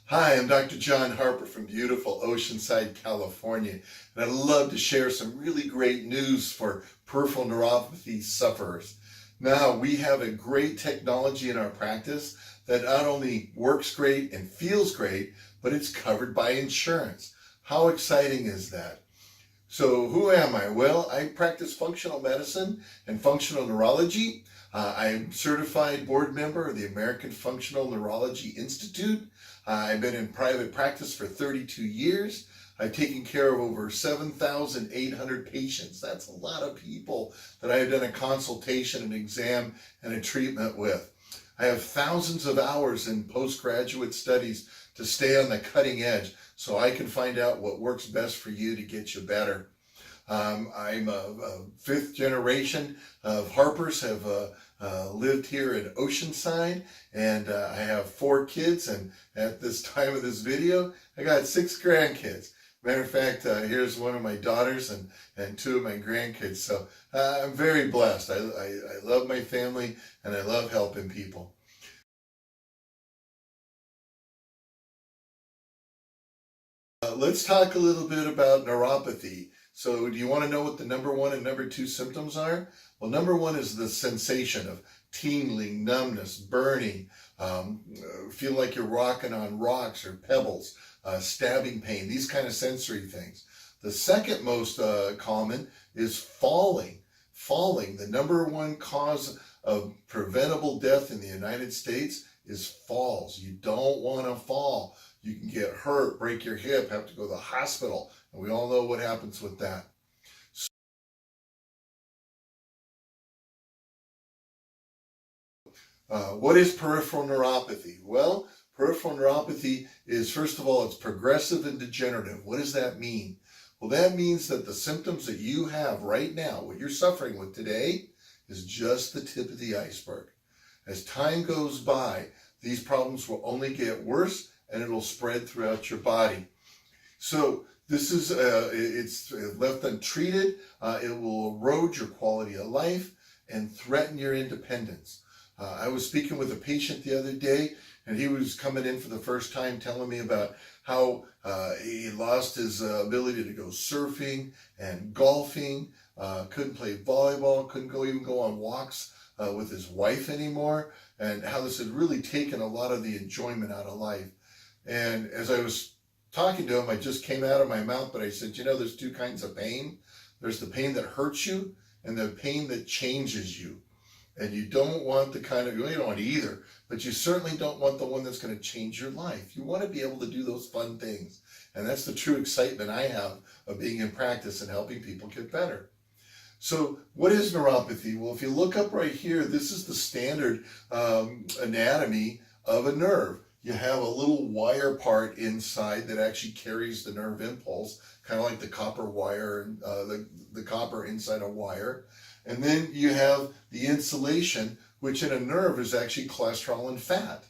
Hi, I'm Dr. John Harper from beautiful Oceanside, California, and I'd love to share some really great news for peripheral neuropathy sufferers. Now, we have a great technology in our practice that not only works great and feels great, but it's covered by insurance. How exciting is that? So who am I? Well, I practice functional medicine and functional neurology. I'm certified board member of the American Functional Neurology Institute. I've been in private practice for 32 years. I've taken care of over 7,800 patients. That's a lot of people that I have done a consultation, an exam, and a treatment with. I have thousands of hours in postgraduate studies to stay on the cutting edge so I can find out what works best for you to get you better. I'm a fifth generation of Harpers, have lived here in Oceanside, and I have 4 kids, and at this time of this video, I got 6 grandkids. Matter of fact, here's one of my daughters and 2 of my grandkids. So I'm very blessed. I love my family, and I love helping people. Let's talk a little bit about neuropathy. So do you want to know what the number 1 and number 2 symptoms are? Well, number 1 is the sensation of tingling, numbness, burning, feel like you're rocking on rocks or pebbles, stabbing pain, these kind of sensory things. The second most common is falling. Falling, the number 1 cause of preventable death in the United States is falls. You don't want to fall. You can get hurt, break your hip, have to go to the hospital, and we all know what happens with that. What is peripheral neuropathy? Well, peripheral neuropathy is, first of all, it's progressive and degenerative. What does that mean? Well, that means that the symptoms that you have right now, what you're suffering with today, is just the tip of the iceberg. As time goes by, these problems will only get worse, and it'll spread throughout your body. So this is, it's left untreated, it will erode your quality of life and threaten your independence. I was speaking with a patient the other day, and he was coming in for the first time telling me about how he lost his ability to go surfing and golfing, couldn't play volleyball, couldn't even go on walks with his wife anymore, and how this had really taken a lot of the enjoyment out of life. And as I was talking to him, I just came out of my mouth, but I said, you know, there's 2 kinds of pain. There's the pain that hurts you and the pain that changes you. And you don't want the kind of, you don't want either, but you certainly don't want the one that's going to change your life. You want to be able to do those fun things. And that's the true excitement I have of being in practice and helping people get better. So what is neuropathy? Well, if you look up right here, this is the standard anatomy of a nerve. You have a little wire part inside that actually carries the nerve impulse, kind of like the copper wire, the copper inside a wire. And then you have the insulation, which in a nerve is actually cholesterol and fat.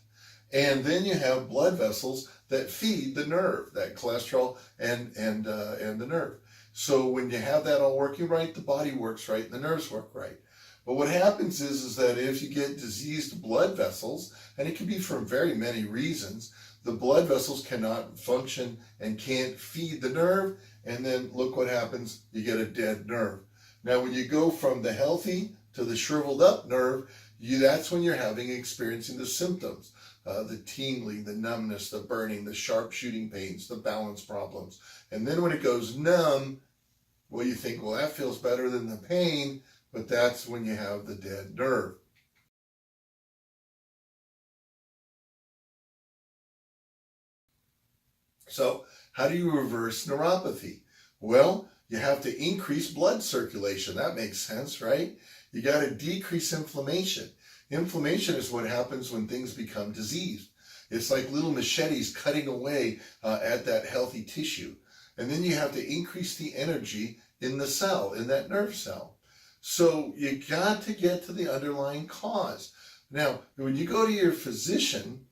And then you have blood vessels that feed the nerve, that cholesterol and the nerve. So when you have that all working right, the body works right, and the nerves work right. But what happens is that if you get diseased blood vessels, and it can be for very many reasons, the blood vessels cannot function and can't feed the nerve, and then look what happens, you get a dead nerve. Now when you go from the healthy to the shriveled up nerve, that's when you're experiencing the symptoms, the tingling, the numbness, the burning, the sharp shooting pains, the balance problems. And then when it goes numb, well, you think, well, that feels better than the pain, but that's when you have the dead nerve. So how do you reverse neuropathy? Well, you have to increase blood circulation. That makes sense, right? You got to decrease inflammation. Inflammation is what happens when things become diseased. It's like little machetes cutting away at that healthy tissue. And then you have to increase the energy in the cell, in that nerve cell. So you got to get to the underlying cause. Now, when you go to your physician,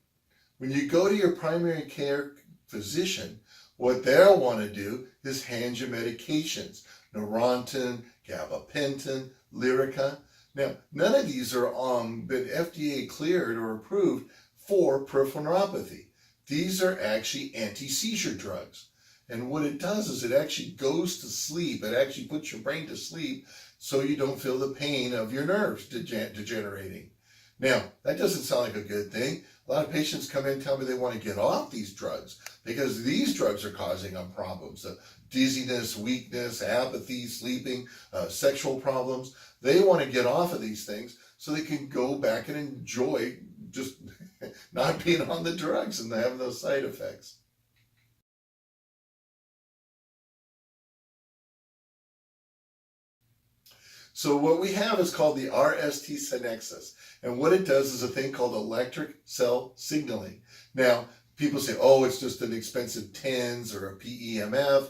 when you go to your primary care physician, what they'll want to do is hand you medications, Neurontin, gabapentin, Lyrica. Now, none of these are been FDA cleared or approved for peripheral neuropathy. These are actually anti-seizure drugs. And what it does is it actually goes to sleep. It actually puts your brain to sleep so you don't feel the pain of your nerves degenerating. Now, that doesn't sound like a good thing. A lot of patients come in and tell me they want to get off these drugs because these drugs are causing them problems. Dizziness, weakness, apathy, sleeping, sexual problems. They want to get off of these things so they can go back and enjoy just not being on the drugs and having those side effects. So what we have is called the RST synexis. And what it does is a thing called electric cell signaling. Now, people say, oh, it's just an expensive TENS or a PEMF,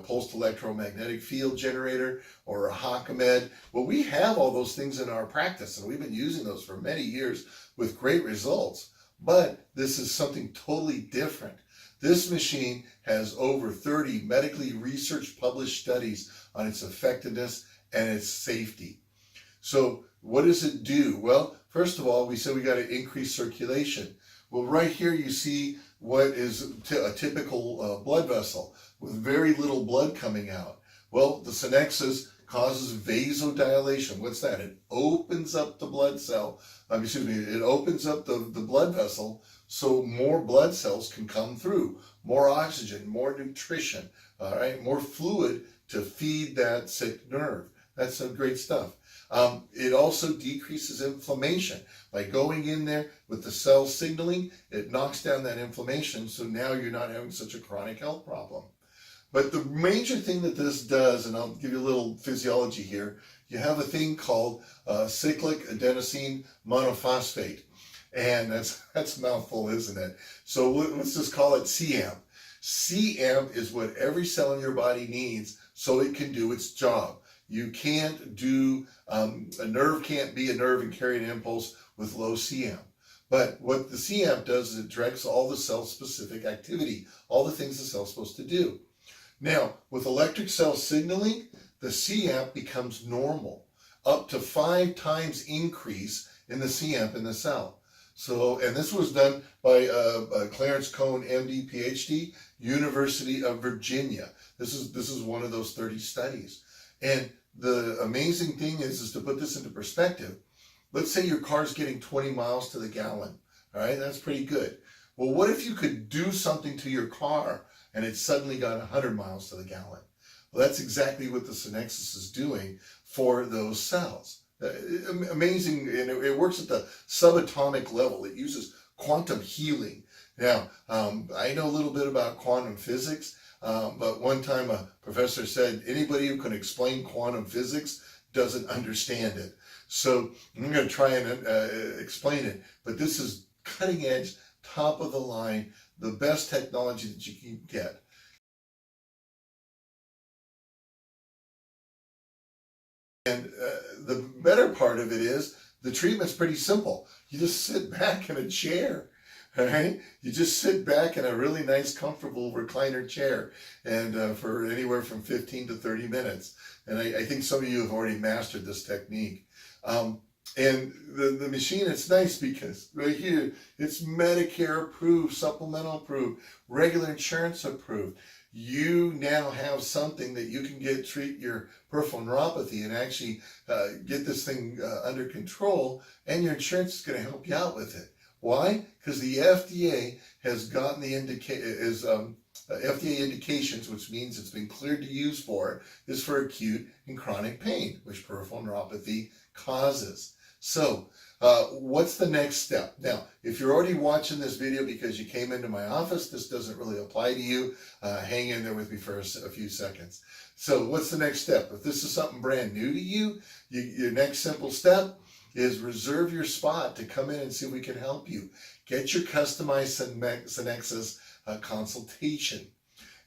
pulsed electromagnetic field generator, or a HOCAMED. Well, we have all those things in our practice, and we've been using those for many years with great results. But this is something totally different. This machine has over 30 medically researched published studies on its effectiveness and its safety. So what does it do? Well, first of all, we said we got to increase circulation. Well, right here you see what is a typical blood vessel with very little blood coming out. Well, the synexis causes vasodilation. What's that? It opens up the blood cell. It opens up the blood vessel so more blood cells can come through. More oxygen, more nutrition, all right, more fluid to feed that sick nerve. That's some great stuff. It also decreases inflammation. By going in there with the cell signaling, it knocks down that inflammation, so now you're not having such a chronic health problem. But the major thing that this does, and I'll give you a little physiology here, you have a thing called cyclic adenosine monophosphate. And that's a mouthful, isn't it? So let's just call it CAMP. CAMP is what every cell in your body needs so it can do its job. You can't do, a nerve can't be a nerve and carry an impulse with low CAMP. But what the CAMP does is it directs all the cell-specific activity, all the things the cell's supposed to do. Now, with electric cell signaling, the CAMP becomes normal, up to 5 times increase in the CAMP in the cell. So, and this was done by Clarence Cohn, MD, PhD, University of Virginia. This is one of those 30 studies. And the amazing thing is to put this into perspective. Let's say your car's getting 20 miles to the gallon. All right, that's pretty good. Well, what if you could do something to your car and it suddenly got 100 miles to the gallon? Well, that's exactly what the synexis is doing for those cells. Amazing, and it works at the subatomic level. It uses quantum healing. Now, I know a little bit about quantum physics, but one time a professor said, anybody who can explain quantum physics doesn't understand it. So I'm going to try and explain it, but this is cutting edge, top of the line, the best technology that you can get. And the better part of it is the treatment's pretty simple. You just sit back in a chair, all right? You just sit back in a really nice, comfortable recliner chair, and for anywhere from 15 to 30 minutes. And I think some of you have already mastered this technique. And the machine, it's nice because right here, it's Medicare approved, supplemental approved, regular insurance approved. You now have something that you can treat your peripheral neuropathy and actually get this thing under control, and your insurance is going to help you out with it. Why? Because the FDA has gotten the FDA indications, which means it's been cleared to use for, is for acute and chronic pain, which peripheral neuropathy causes. So what's the next step? Now, if you're already watching this video because you came into my office, this doesn't really apply to you. Hang in there with me for a few seconds. So what's the next step? If this is something brand new to you, your next simple step is reserve your spot to come in and see if we can help you. Get your customized synexis consultation.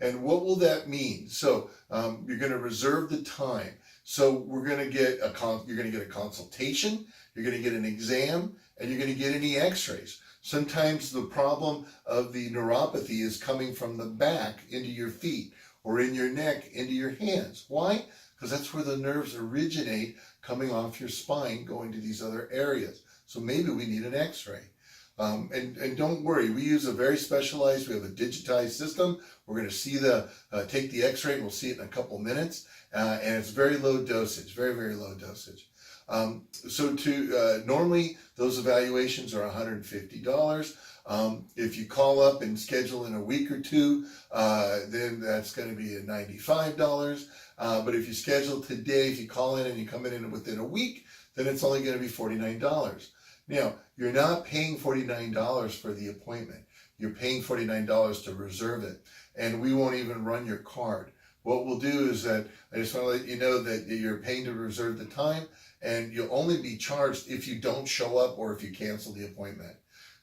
And what will that mean? So you're going to reserve the time. So we're going to get you're going to get a consultation, you're going to get an exam, and you're going to get any x-rays. Sometimes the problem of the neuropathy is coming from the back into your feet, or in your neck into your hands. Why? Because that's where the nerves originate, coming off your spine, going to these other areas. So maybe we need an x-ray. And don't worry, we use a very specialized, we have a digitized system. We're going to see take the x-ray and we'll see it in a couple minutes. And it's very low dosage, very, very low dosage. Normally those evaluations are $150. If you call up and schedule in a week or two, then that's going to be at $95. But if you schedule today, if you call in and you come in within a week, then it's only going to be $49. Now, you're not paying $49 for the appointment. You're paying $49 to reserve it. And we won't even run your card. What we'll do is that I just want to let you know that you're paying to reserve the time, and you'll only be charged if you don't show up or if you cancel the appointment.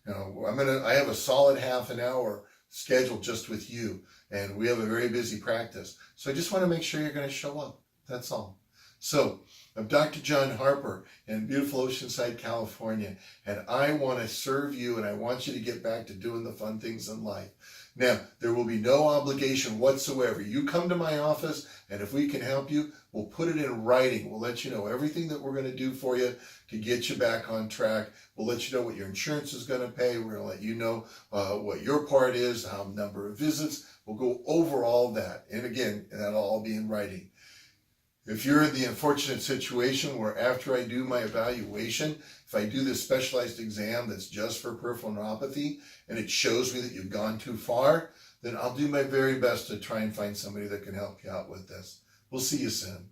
You know, I have a solid half an hour scheduled just with you, and we have a very busy practice. So I just want to make sure you're going to show up. That's all. So I'm Dr. John Harper in beautiful Oceanside, California, and I want to serve you, and I want you to get back to doing the fun things in life. Now, there will be no obligation whatsoever. You come to my office, and if we can help you, we'll put it in writing. We'll let you know everything that we're going to do for you to get you back on track. We'll let you know what your insurance is going to pay. We're going to let you know what your part is, how number of visits. We'll go over all that. And again, that'll all be in writing. If you're in the unfortunate situation where after I do my evaluation, if I do this specialized exam that's just for peripheral neuropathy and it shows me that you've gone too far, then I'll do my very best to try and find somebody that can help you out with this. We'll see you soon.